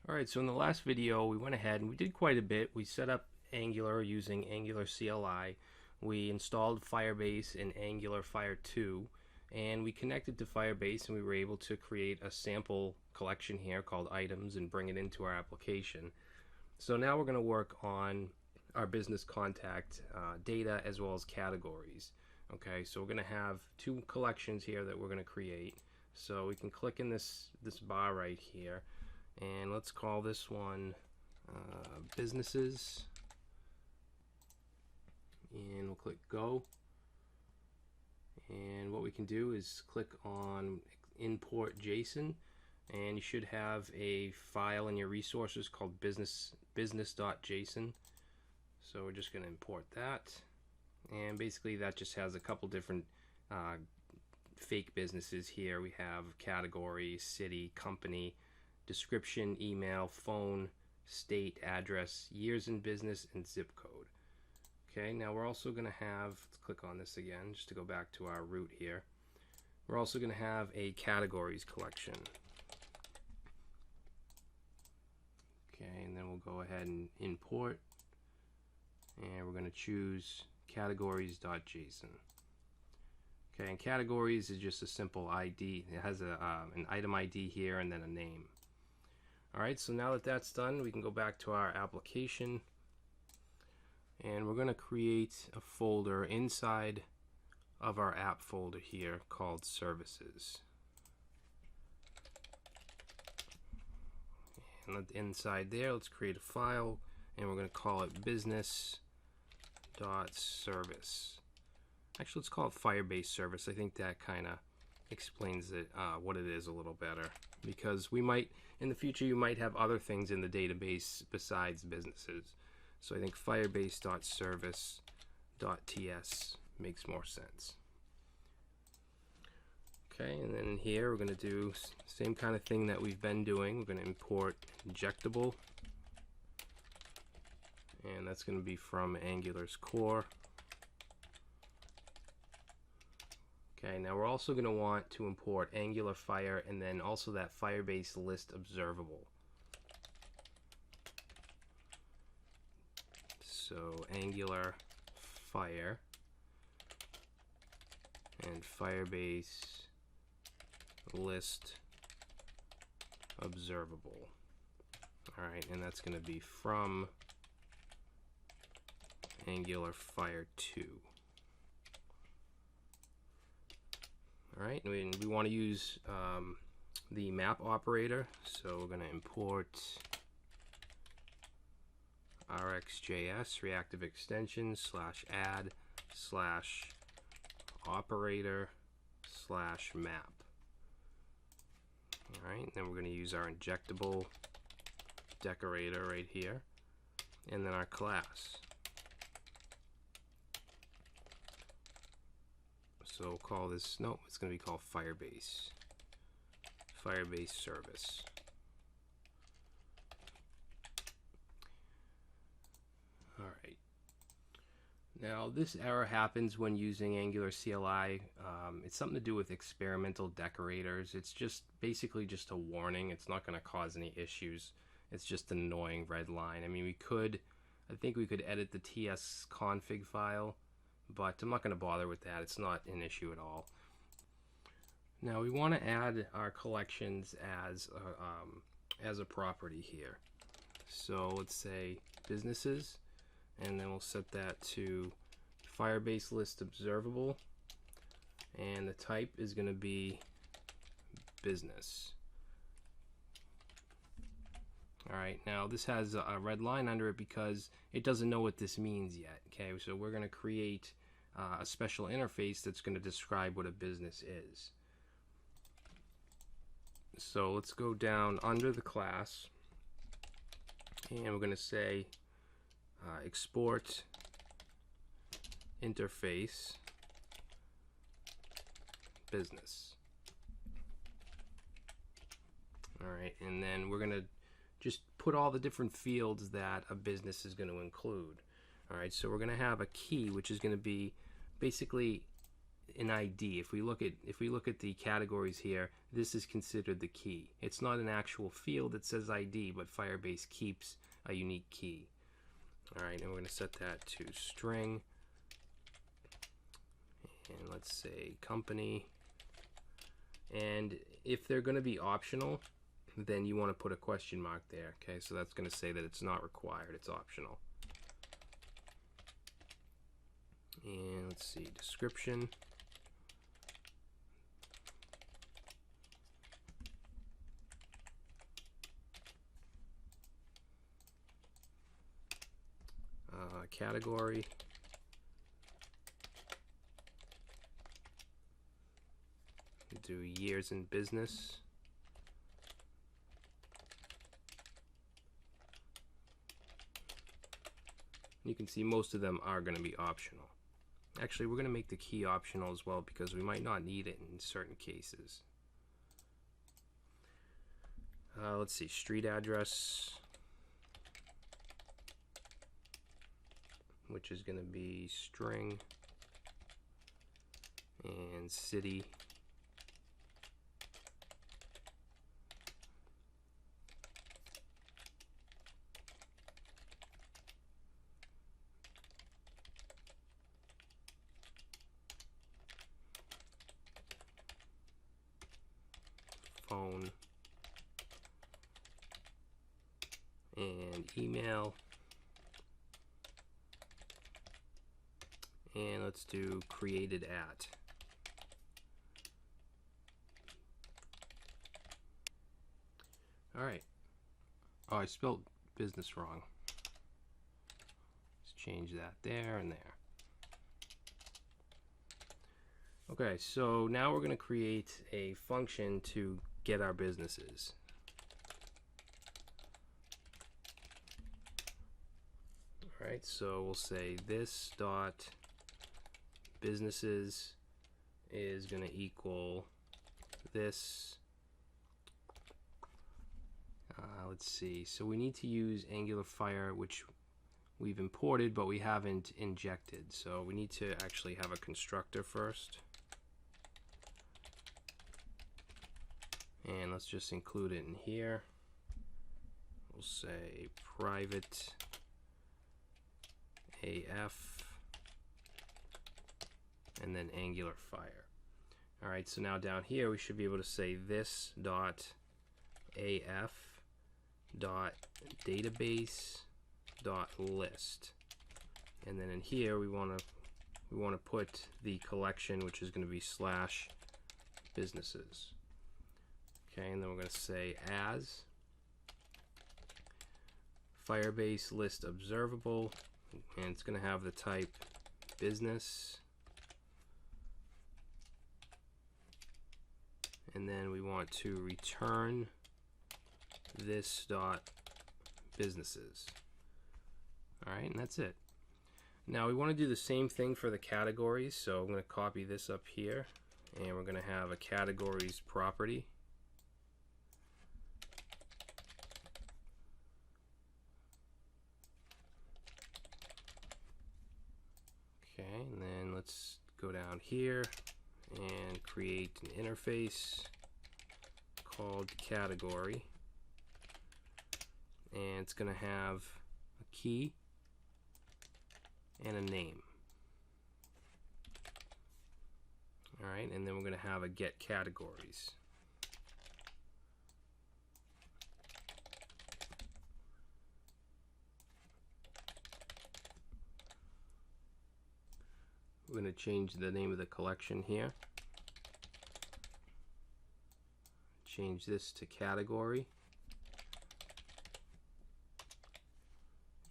Alright, so in the last video we went ahead and we did quite a bit. We set up Angular using Angular CLI. We installed Firebase in Angular Fire 2 and we connected to Firebase and we were able to create a sample collection here called items and bring it into our application. So now we're going to work on our business contact data as well as categories. Okay, so we're going to have two collections here that we're going to create. So we can click in this bar right here, and let's call this one businesses, and we'll click go. And what we can do is click on import JSON, and you should have a file in your resources called business.json. So we're just going to import that, and basically that just has a couple different fake businesses here. We have category, city, company, description, email, phone, state, address, years in business, and zip code. Okay, now we're also going to have, let's click on this again just to go back to our root here. We're also going to have a categories collection. Okay, and then we'll go ahead and import, and we're going to choose categories.json. Okay, and categories is just a simple ID. It has an item ID here and then a name. Alright, so now that that's done, we can go back to our application, and we're going to create a folder inside of our app folder here called services. And inside there, let's create a file, and we're going to call it business.service. Actually, let's call it Firebase service. I think that kind of explains it, what it is a little better, because we might, in the future, you might have other things in the database besides businesses. So I think firebase.service.ts makes more sense. Okay, and then here we're going to do the same kind of thing that we've been doing. We're going to import injectable, and that's going to be from Angular's core. Okay, now we're also going to want to import Angular Fire and then also that Firebase list observable. So Angular Fire and Firebase list observable. Alright, and that's going to be from Angular Fire 2. Alright, and we want to use the map operator, so we're going to import rxjs reactive extension /add /operator /map. Alright, then we're going to use our injectable decorator right here, and then our class. So we'll call this, no, it's going to be called Firebase service. Alright. Now this error happens when using Angular CLI. It's something to do with experimental decorators. It's just basically just a warning. It's not going to cause any issues. It's just an annoying red line. I mean, I think we could edit the ts config file, but I'm not going to bother with that. It's not an issue at all. Now we want to add our collections as a property here. So let's say businesses, and then we'll set that to Firebase list observable, and the type is going to be business. Alright, now this has a red line under it because it doesn't know what this means yet. Okay, so we're going to create a special interface that's going to describe what a business is. So let's go down under the class, and we're going to say export interface business. Alright, and then we're going to just put all the different fields that a business is going to include. Alright, so we're going to have a key, which is going to be basically an ID. If we look at the categories here, this is considered the key. It's not an actual field that says ID, but Firebase keeps a unique key. All right, and we're going to set that to string, and let's say company. And if they're going to be optional, then you want to put a question mark there. Okay, so that's going to say that it's not required, it's optional. And let's see, description. Category. Do years in business. You can see most of them are going to be optional. Actually, we're going to make the key optional as well because we might not need it in certain cases. Let's see, street address, which is going to be string, and city. Phone, and email, and let's do created at. All right. Oh, I spelled business wrong. Let's change that there and there. Okay, so now we're going to create a function to get our businesses. All right, so we'll say this dot businesses is going to equal this. Let's see, so we need to use Angular Fire, which we've imported but we haven't injected, so we need to actually have a constructor first. And let's just include it in here. We'll say private AF and then Angular Fire. All right, so now down here we should be able to say this dot AF dot database dot list, and then in here we want to put the collection, which is going to be slash businesses. Okay, and then we're going to say as Firebase list observable, and it's going to have the type business, and then we want to return this dot businesses. All right, and that's it. Now we want to do the same thing for the categories, so I'm going to copy this up here, and we're going to have a categories property. Okay, and then let's go down here and create an interface called category, and it's going to have a key and a name. All right, and then we're going to have a get categories. We're going to change the name of the collection here. Change this to category.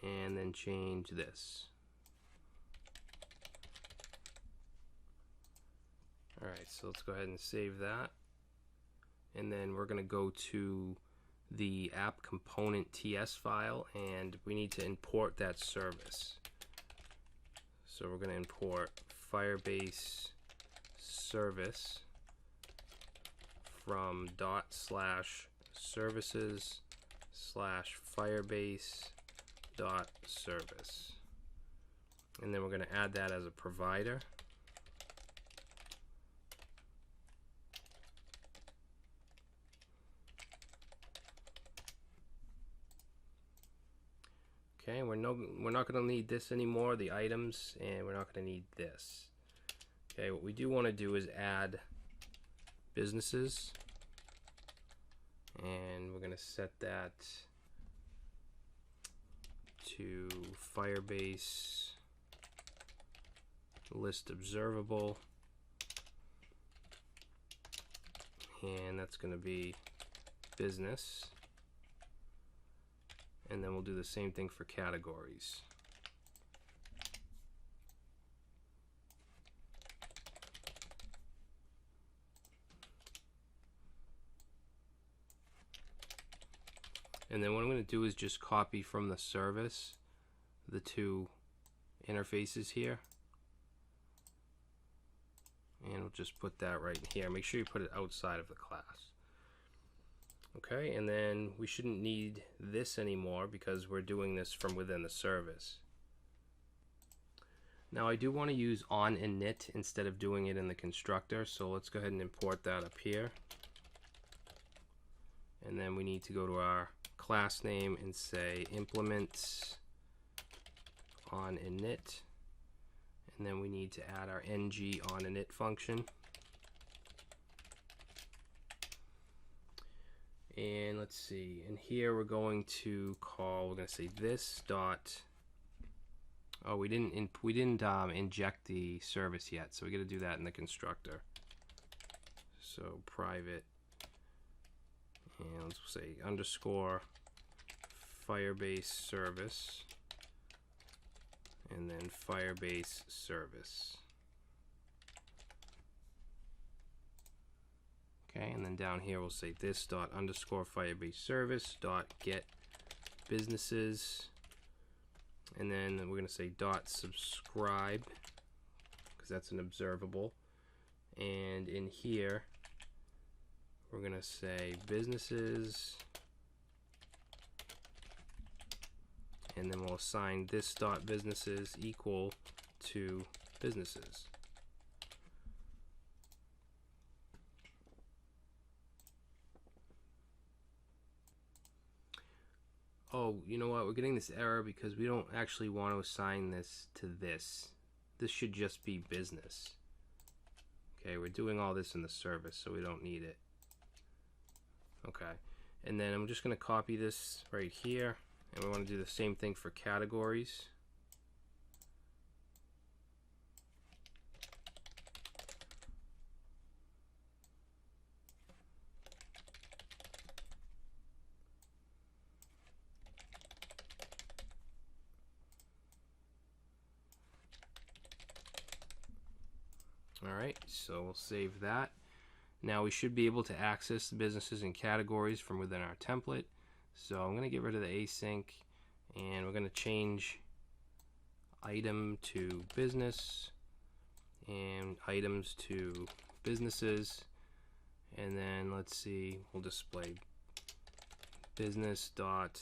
And then change this. All right, so let's go ahead and save that. And then we're going to go to the app component TS file, and we need to import that service. So we're going to import Firebase service from .services/Firebase.service. And then we're going to add that as a provider. Okay, we're not going to need this anymore, the items, and we're not going to need this. Okay, what we do want to do is add businesses, and we're going to set that to Firebase list observable, and that's going to be business. And then we'll do the same thing for categories. And then what I'm going to do is just copy from the service the two interfaces here. And we'll just put that right here. Make sure you put it outside of the class. Okay, and then we shouldn't need this anymore because we're doing this from within the service. Now I do want to use on init instead of doing it in the constructor, so let's go ahead and import that up here. And then we need to go to our class name and say implements on init, and then we need to add our ng on init function. And let's see, in here we're going to say this dot, oh, we didn't inject the service yet, so we got to do that in the constructor. So private, and let's say underscore Firebase service, and then Firebase service. Okay, and then down here we'll say this dot underscore Firebase service dot get businesses, and then we're going to say dot subscribe because that's an observable, and in here we're going to say businesses, and then we'll assign this dot businesses equal to businesses. Oh, you know what? We're getting this error because we don't actually want to assign this to this. This should just be business. Okay, we're doing all this in the service, so we don't need it. Okay, and then I'm just going to copy this right here, and we want to do the same thing for categories. Alright, so we'll save that. Now we should be able to access the businesses and categories from within our template. So I'm going to get rid of the async, and we're going to change item to business and items to businesses, and then let's see, we'll display business dot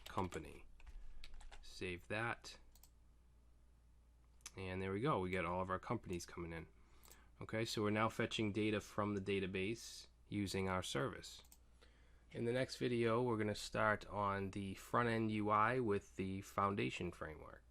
company. Save that. And there we go, we get all of our companies coming in. Okay, so we're now fetching data from the database using our service. In the next video, we're going to start on the front-end UI with the Foundation framework.